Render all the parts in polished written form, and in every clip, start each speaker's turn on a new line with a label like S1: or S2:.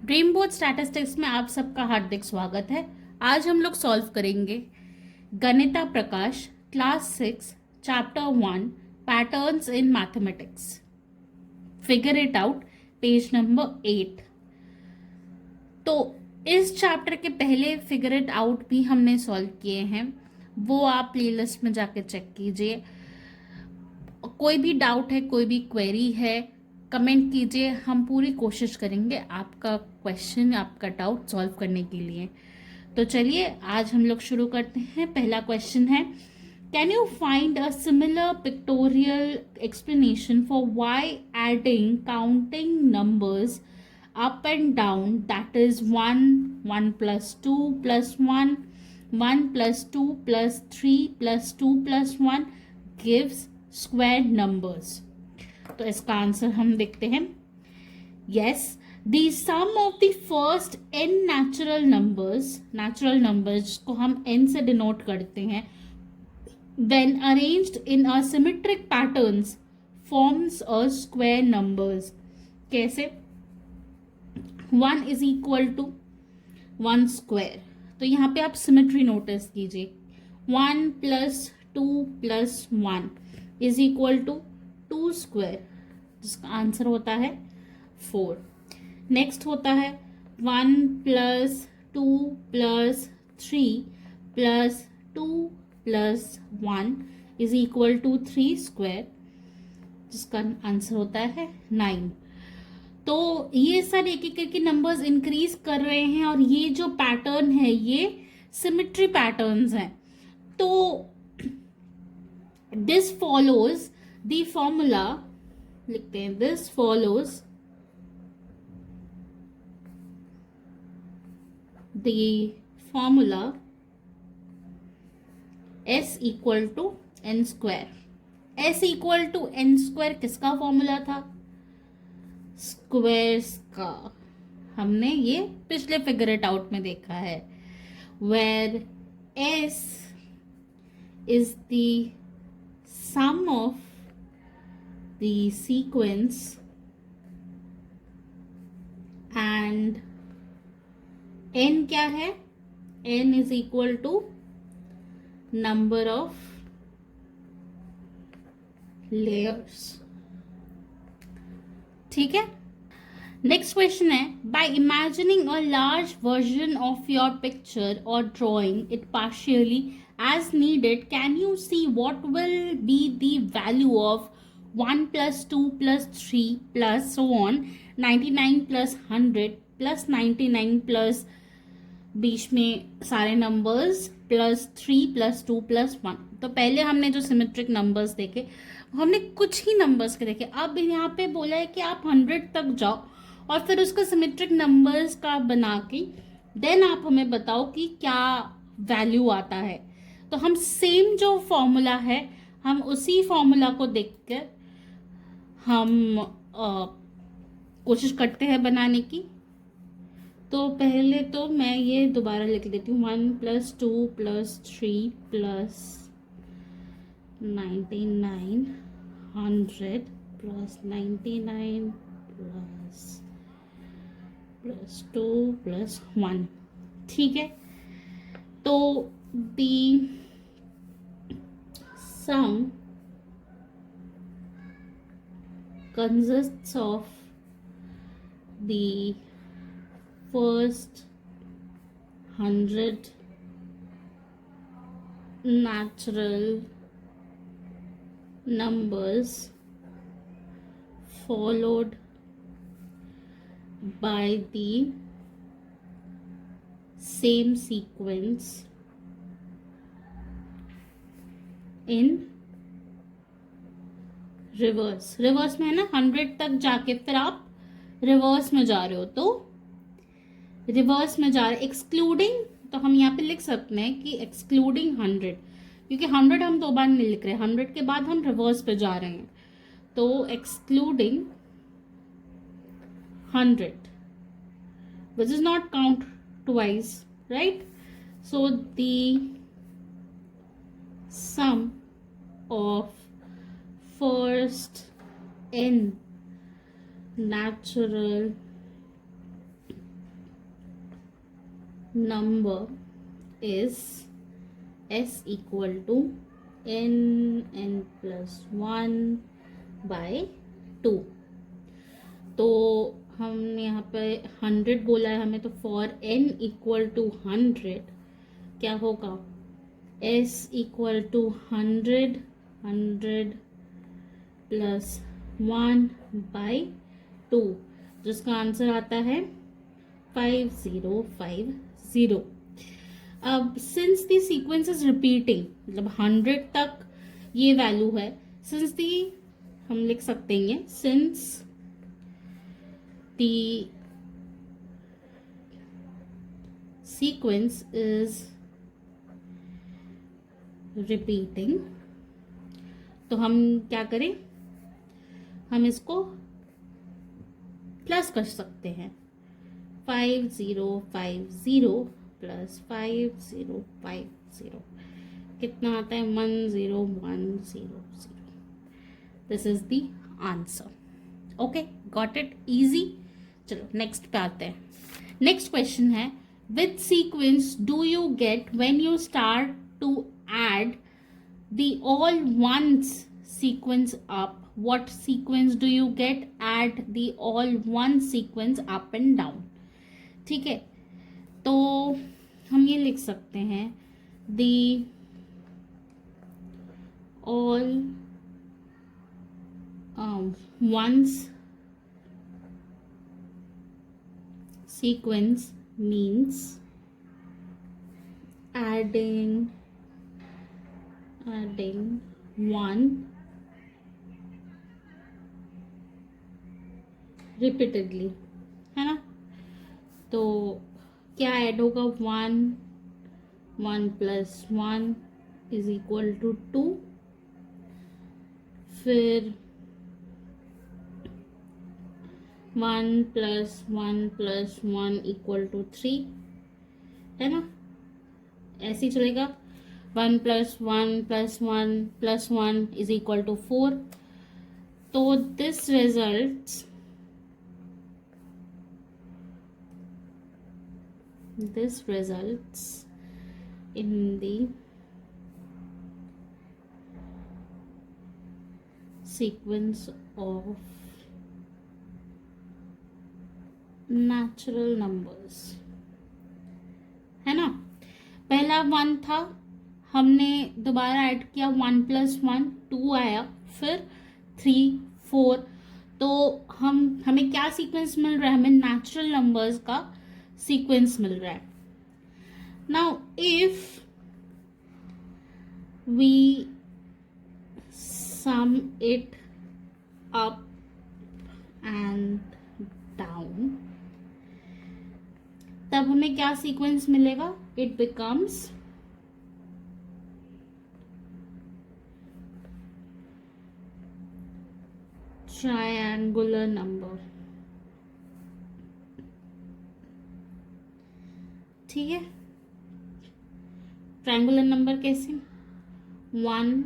S1: Dream board statistics में आप सबका हार्दिक स्वागत है। आज हम लोग सॉल्व करेंगे Ganita Prakash class 6 chapter 1 patterns in mathematics. Figure it out page number 8। तो इस चैप्टर के पहले फिगर इट आउट भी हमने सॉल्व किए हैं, वो आप प्लेलिस्ट में जाके चेक कीजिए। कोई भी डाउट है, कोई भी क्वेरी है, कमेंट कीजिए। हम पूरी कोशिश करेंगे आपका क्वेश्चन, आपका डाउट सॉल्व करने के लिए। तो चलिए आज हम लोग शुरू करते हैं। पहला क्वेश्चन है, can you find a similar pictorial explanation for why adding counting numbers up and down, that is 1 1 plus 2 plus 1 1 plus 2 plus 3 plus 2 plus 1 gives square numbers. तो इसका आंसर हम देखते हैं। Yes, the sum of the first n natural numbers को हम n से denote करते हैं, when arranged in a symmetric patterns forms a square numbers। कैसे? 1 is equal to 1 square। तो यहाँ पे आप सिमेट्री नोटिस कीजिए। 1 plus 2 plus 1 is equal to 2 square, जिसका आंसर होता है 4। नेक्स्ट होता है 1 plus 2 plus 3 plus 2 plus 1 is equal to 3 square, जिसका आंसर होता है 9। तो ये सारे एक एक करके नंबर्स इंक्रीज कर रहे हैं और ये जो पैटर्न है ये सिमेट्री पैटर्न्स हैं। तो दिस फॉलोज द फॉर्मूला, लिखते हैं this follows the formula S equal to n square. S equal to n square किसका फॉर्मूला था? स्क्वायर्स का। हमने ये पिछले फिगर इट आउट में देखा है, where S is the sum of the sequence and n क्या है? n is equal to number of layers। ठीक है। नेक्स्ट क्वेश्चन है, by imagining a large version of your picture और drawing it partially as needed, can you see what will be the value of 1 plus 2 plus 3 plus so on 99 plus 100 plus 99 plus बीच में सारे numbers plus 3 plus 2 plus 1। तो पहले हमने जो symmetric numbers देखे, हमने कुछ ही नंबर्स के देखे। अब यहाँ पे बोला है कि आप 100 तक जाओ और फिर उसका सिमेट्रिक नंबर्स का बना के देन आप हमें बताओ कि क्या वैल्यू आता है। तो हम सेम जो फॉर्मूला है, हम उसी फॉर्मूला को देखकर हम कोशिश करते हैं बनाने की। तो पहले तो मैं ये दोबारा लिख देती हूँ, 1 plus 2 plus 3 plus 99 100 plus 99 plus 2 plus 1। ठीक है। तो the sum consists of the first 100 natural numbers followed by the same sequence in reverse. Reverse में है ना, 100 तक जाके फिर आप रिवर्स में जा रहे हो, तो रिवर्स में जा रहे एक्सक्लूडिंग। तो हम यहाँ पे लिख सकते हैं कि एक्सक्लूडिंग 100, क्योंकि 100 हम दो बार नहीं लिख रहे, 100 के बाद हम रिवर्स पे जा रहे हैं। तो excluding 100 which is not count twice, right? So the sum of first n natural number is s equal to n plus 1 by 2। तो हम यहाँ पे 100 बोला है हमें, तो फॉर n इक्वल टू 100 क्या होगा, s equal to 100 plus 1 by 2, जिसका आंसर आता है 5050। अब since the sequence is repeating, मतलब 100 तक ये वैल्यू है, सिंस दी हम लिख सकते हैं since the sequence is repeating, तो हम क्या करें, हम इसको प्लस कर सकते हैं, 5050 प्लस 5050 कितना आता है, 10100। This is the answer. Okay, got it, easy. चलो नेक्स्ट पे आते हैं। नेक्स्ट क्वेश्चन है, which sequence do you get when you start to add the all ones sequence up? What sequence do you get? Add the all one sequence up and down। ठीक है, तो हम ये लिख सकते हैं the all ones sequence means adding one repeatedly, है ना। तो क्या ऐड होगा, 1 प्लस 1 इज इक्वल टू 2, फिर 1 प्लस 1 इक्वल टू 3, है ना, ऐसे ही चलेगा। 1 प्लस 1 इज इक्वल टू 4। तो this results in the sequence of natural numbers, है ना। पहला 1 था, हमने दोबारा ऐड किया 1 प्लस 1, 2 आया, फिर 3 4। तो हमें क्या सीक्वेंस मिल रहा है, हमें नेचुरल नंबर्स का सीक्वेंस मिल रहा है। Now if we sum it up and down, तब हमें क्या सीक्वेंस मिलेगा, इट बिकम्स ट्रायंगुलर नंबर। ठीक है, ट्रायंगुलर नंबर कैसे, 1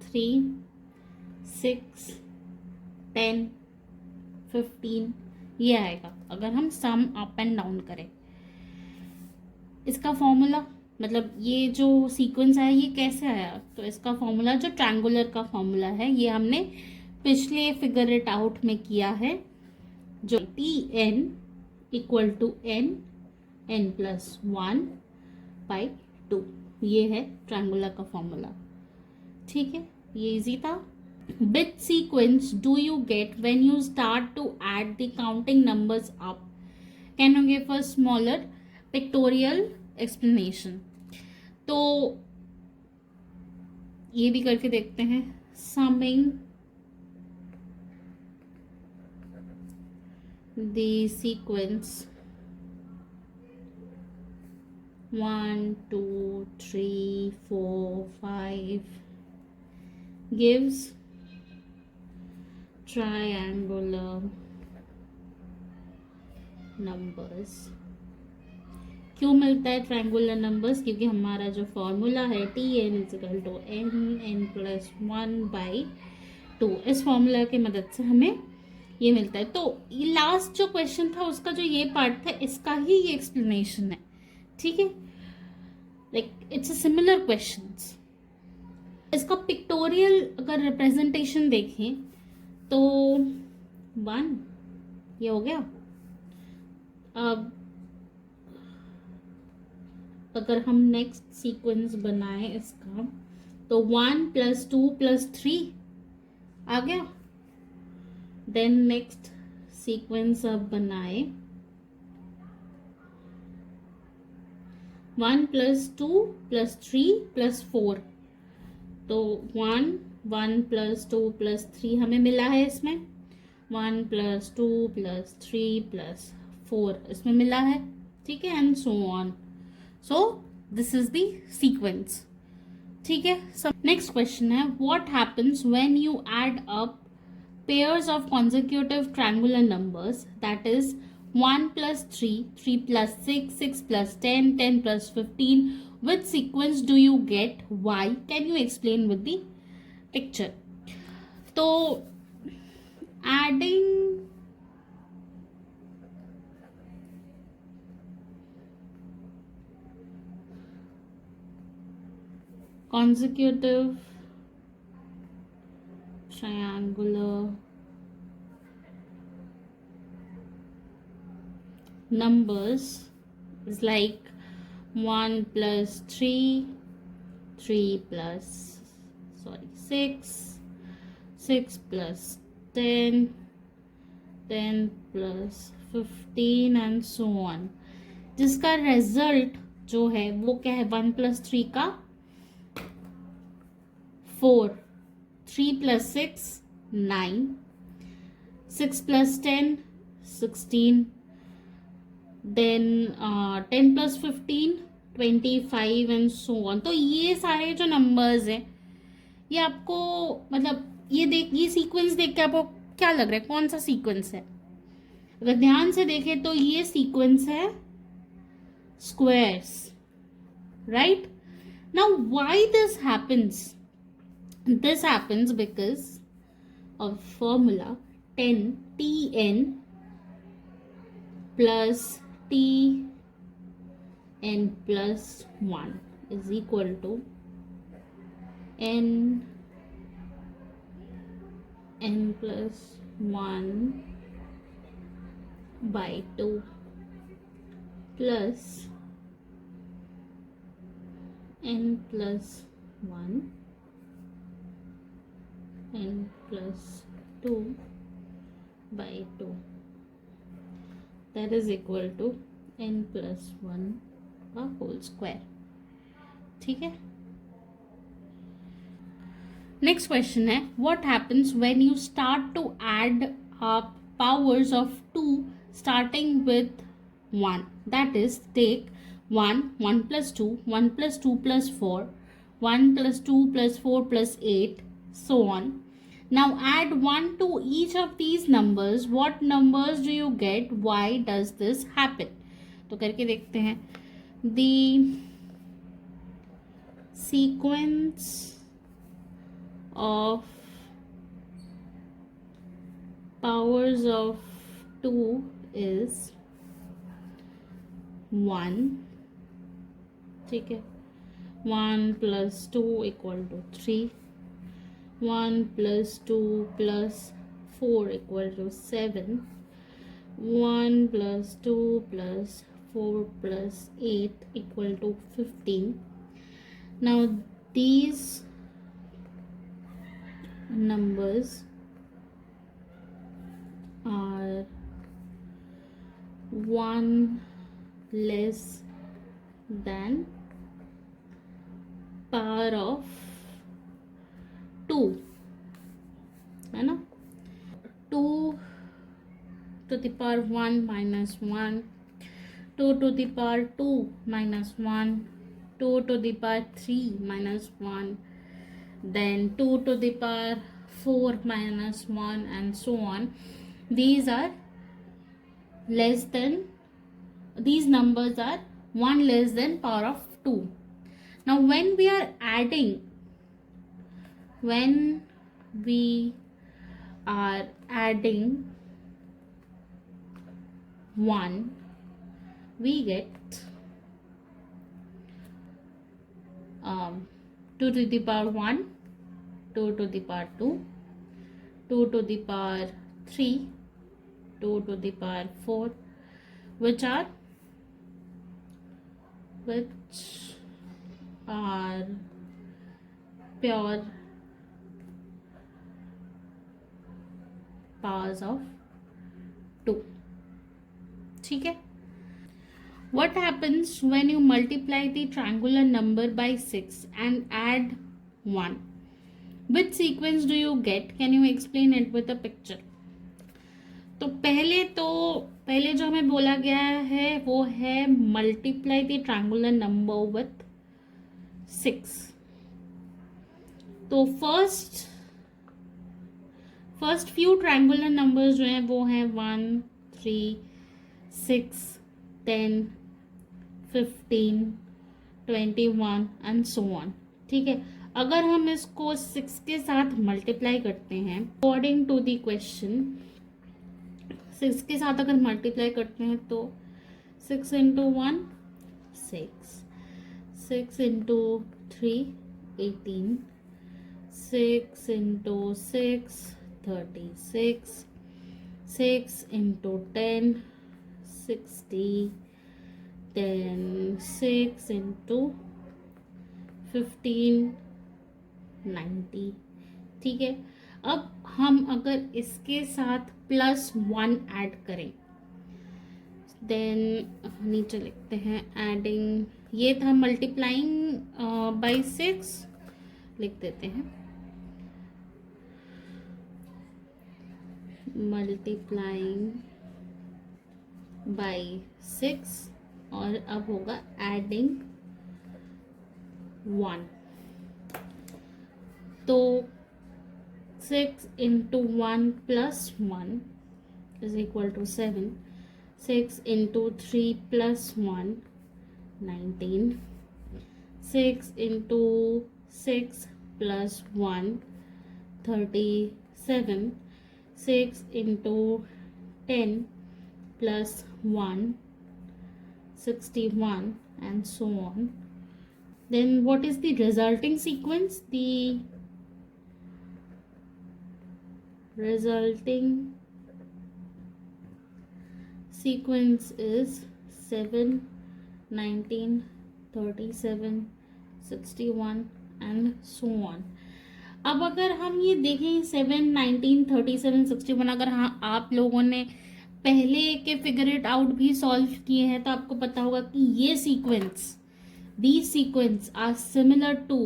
S1: 3 6 10 15 ये आएगा अगर हम सम अप एंड डाउन करें। इसका फॉर्मूला, मतलब ये जो सीक्वेंस आया ये कैसे आया, तो इसका फॉर्मूला जो ट्रायंगुलर का फॉर्मूला है ये हमने पिछले फिगर इट आउट में किया है, जो Tn equal to n plus 1 by 2, ये है ट्रायंगुलर का फॉर्मूला। ठीक है, ये इजी था। Which sequence do you get when you start to add the counting numbers up? Can you give a smaller pictorial explanation? तो ये भी करके देखते हैं। Summing the sequence 1 2 3 4 5 gives triangular numbers। क्यों मिलता है ट्रायंगुलर नंबर्स, क्योंकि हमारा जो फॉर्मूला है Tn equal to n plus 1 by 2, इस फॉर्मूला की मदद से हमें ये मिलता है। तो लास्ट जो क्वेश्चन था उसका जो ये पार्ट था इसका ही ये एक्सप्लेनेशन है। ठीक है, like it's a similar questions. इसका पिक्टोरियल अगर रिप्रेजेंटेशन देखें तो 1 ये हो गया। अब अगर हम नेक्स्ट सीक्वेंस बनाए इसका तो 1 + 2 + 3 आ गया। देन नेक्स्ट सीक्वेंस अब बनाए 1 + 2 + 3 + 4, तो 1 1 + 2 + 3 हमें मिला है इसमें, 1 + 2 + 3 + 4 इसमें मिला है, ठीक है, and so on. So this is the sequence, ठीक है। नेक्स्ट क्वेश्चन है, what happens when you add up pairs of consecutive triangular numbers, that is 1 + 3 3 + 6 6 + 10 10 + 15, which sequence do you get? Why? Can you explain with the picture? तो adding consecutive triangular numbers is like 1 + 3 3 + 6 6 + 10 10 + 15 and so on, जिसका result जो है वो क्या है, 1 + 3 का 4, 3 + 6 9, 6 + 10 16, then 10 + 15 25 and so on. तो ये सारे जो नंबर्स हैं ये आपको मतलब ये सीक्वेंस देख के आपको क्या लग रहा है, कौन सा सीक्वेंस है? अगर ध्यान से देखें तो ये सीक्वेंस है squares, right. Now why this happens? This happens because of formula 10 Tn plus Tn plus 1 is equal to n plus 1 by 2 plus n plus 1 n plus 2 by 2, that is equal to n plus 1 का whole square, ठीक है। Next question है, what happens when you start to add up powers of 2 starting with 1, that is take 1 1 + 2 1 + 2 + 4 1 + 2 + 4 + 8 so on. Now add 1 to each of these numbers. What numbers do you get? Why does this happen? तो करके देखते हैं। The sequence of powers of 2 is 1, ठीक है, 1 + 2 = 3, 1 + 2 + 4 = 7, 1 + 2 + 4 + 8 = 15. Now these numbers are 1 less than power of 2, है ना। 2 to the power 1 minus 1, 2 to the power 2 minus 1, 2 to the power 3 minus 1, then 2 to the power 4 minus 1 and so on. These are less than, these numbers are 1 less than power of 2. Now when we are adding, when we are adding 1, we get 2 to the power 1, 2 to the power 2, 2 to the power 3, 2 to the power 4, which are pure powers of 2. ठीक है. What happens when you multiply the triangular number by 6 and add 1? Which sequence do you get? Can you explain it with a picture? तो पहले जो हमें बोला गया है वो है multiply the triangular number with 6. तो फर्स्ट फ्यू ट्रायंगुलर नंबर्स जो हैं वो हैं 1, 3, 6, 10, 15, 21 एंड सो ऑन. ठीक है. अगर हम इसको 6 के साथ मल्टीप्लाई करते हैं अकॉर्डिंग टू द क्वेश्चन, 6 के साथ अगर मल्टीप्लाई करते हैं तो 6 into 1 6, 6 into 3 18, 6 into 6 36, 6 into 10 60, then 6 into 15 90. ठीक है. अब हम अगर इसके साथ +1 ऐड करें, देन नीचे लिखते हैं एडिंग. ये था मल्टीप्लाइंग बाई 6, लिख देते हैं मल्टीप्लाइंग बाई 6 और अब होगा एडिंग 1. तो 6 into 1 plus 1 is equal to 7, 6 into 3 plus 1 19, 6 into 6 plus 1 37, 6 into 10 plus 1 61 and so on. Then what is the resulting sequence? The resulting sequence is 7, 19, 37, 61 and so on. अब अगर हम ये देखें 7, 19, 37, 61, अगर हाँ आप लोगों ने पहले के फिगर इट आउट भी सॉल्व किए हैं तो आपको पता होगा कि ये these sequence are similar to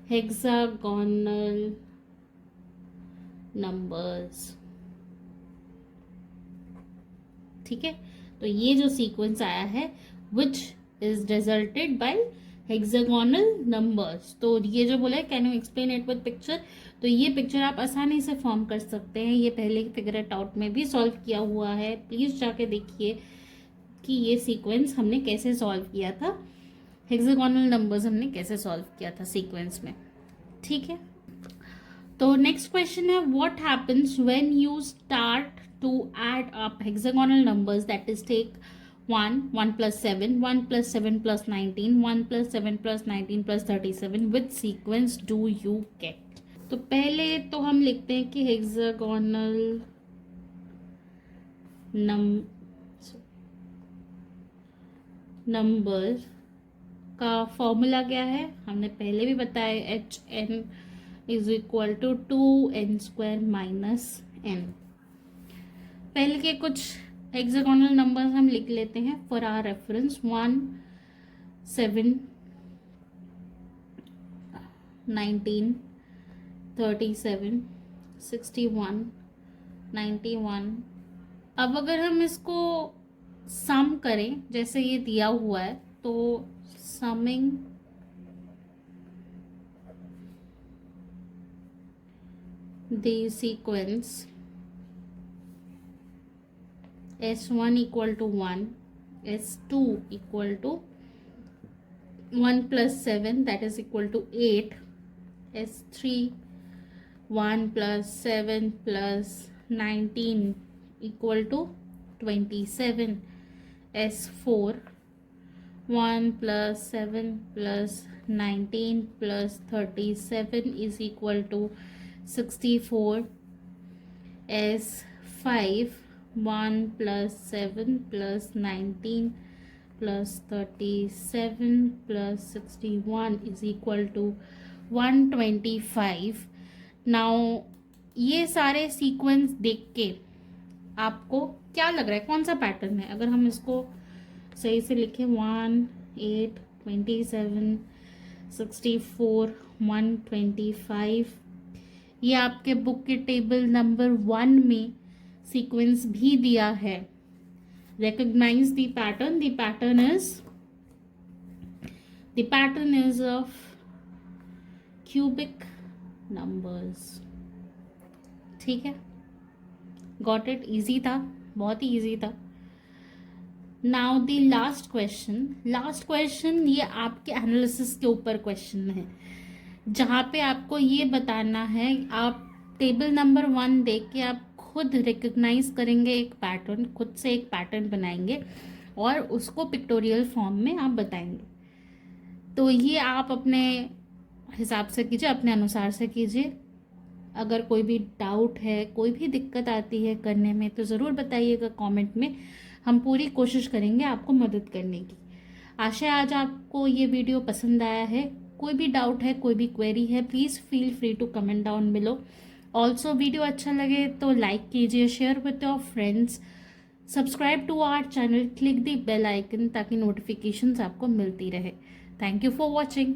S1: hexagonal numbers. ठीक है. तो ये जो सीक्वेंस आया है which is resulted by hexagonal numbers. तो ये जो बोला है can you explain it with picture, तो ये पिक्चर आप आसानी से फॉर्म कर सकते हैं. ये पहले फिगर इट आउट में भी सॉल्व किया हुआ है. प्लीज जाके देखिए कि ये सीक्वेंस हमने कैसे सॉल्व किया था, हेक्सागोनल नंबर्स हमने कैसे सॉल्व किया था सीक्वेंस में. ठीक है. तो नेक्स्ट क्वेश्चन है what happens when you start to add up hexagonal numbers, that is take 1, 1 plus 7, 1 plus 7 plus 19, 1 plus 7 plus 19 plus 37. Which sequence do you get? तो पहले तो हम लिखते हैं कि हेक्सागोनल नंबर का फॉर्मूला क्या है हमने पहले भी बताया, HN is equal to 2n² minus n. पहले के कुछ हेक्सागोनल नंबर्स हम लिख लेते हैं फॉर आवर रेफरेंस. 1, 7, 19, 37, 61, 91. अब अगर हम इसको सम करें जैसे ये दिया हुआ है तो summing the sequence S1 equal to 1, S2 equal to 1 plus 7 that is equal to 8, S3 1 plus 7 plus 19 equal to 27, S4 1 plus 7 plus 19 plus 37 is equal to 64 is 5. 1 plus 7 plus 19 plus 37 plus 61 is equal to 125. Now ये सारे sequence देख के आपको क्या लग रहा है, कौन सा पैटर्न है? अगर हम इसको सही से लिखें 1, 8, 27, 64, 125, ये आपके बुक के टेबल नंबर 1 में सीक्वेंस भी दिया है. Recognize the pattern. The pattern is of cubic numbers. ठीक है, गॉट इट. इजी था, बहुत ही इजी था. नाउ द लास्ट क्वेश्चन ये आपके एनालिसिस के ऊपर क्वेश्चन है, जहाँ पे आपको ये बताना है, आप टेबल नंबर 1 देख के आप खुद रिकग्नाइज करेंगे एक पैटर्न, खुद से एक पैटर्न बनाएंगे और उसको पिक्टोरियल फॉर्म में आप बताएंगे. तो ये आप अपने हिसाब से कीजिए, अपने अनुसार से कीजिए. अगर कोई भी डाउट है, कोई भी दिक्कत आती है करने में, तो ज़रूर बताइएगा कमेंट में. हम पूरी कोशिश करेंगे आपको मदद करने की. आशा है आज आपको ये वीडियो पसंद आया है. कोई भी डाउट है, कोई भी क्वेरी है, please feel free to comment down below. Also video अच्छा लगे तो लाइक कीजिए, share with your friends, subscribe to our channel, click the bell icon ताकि नोटिफिकेशंस आपको मिलती रहे. Thank you for watching.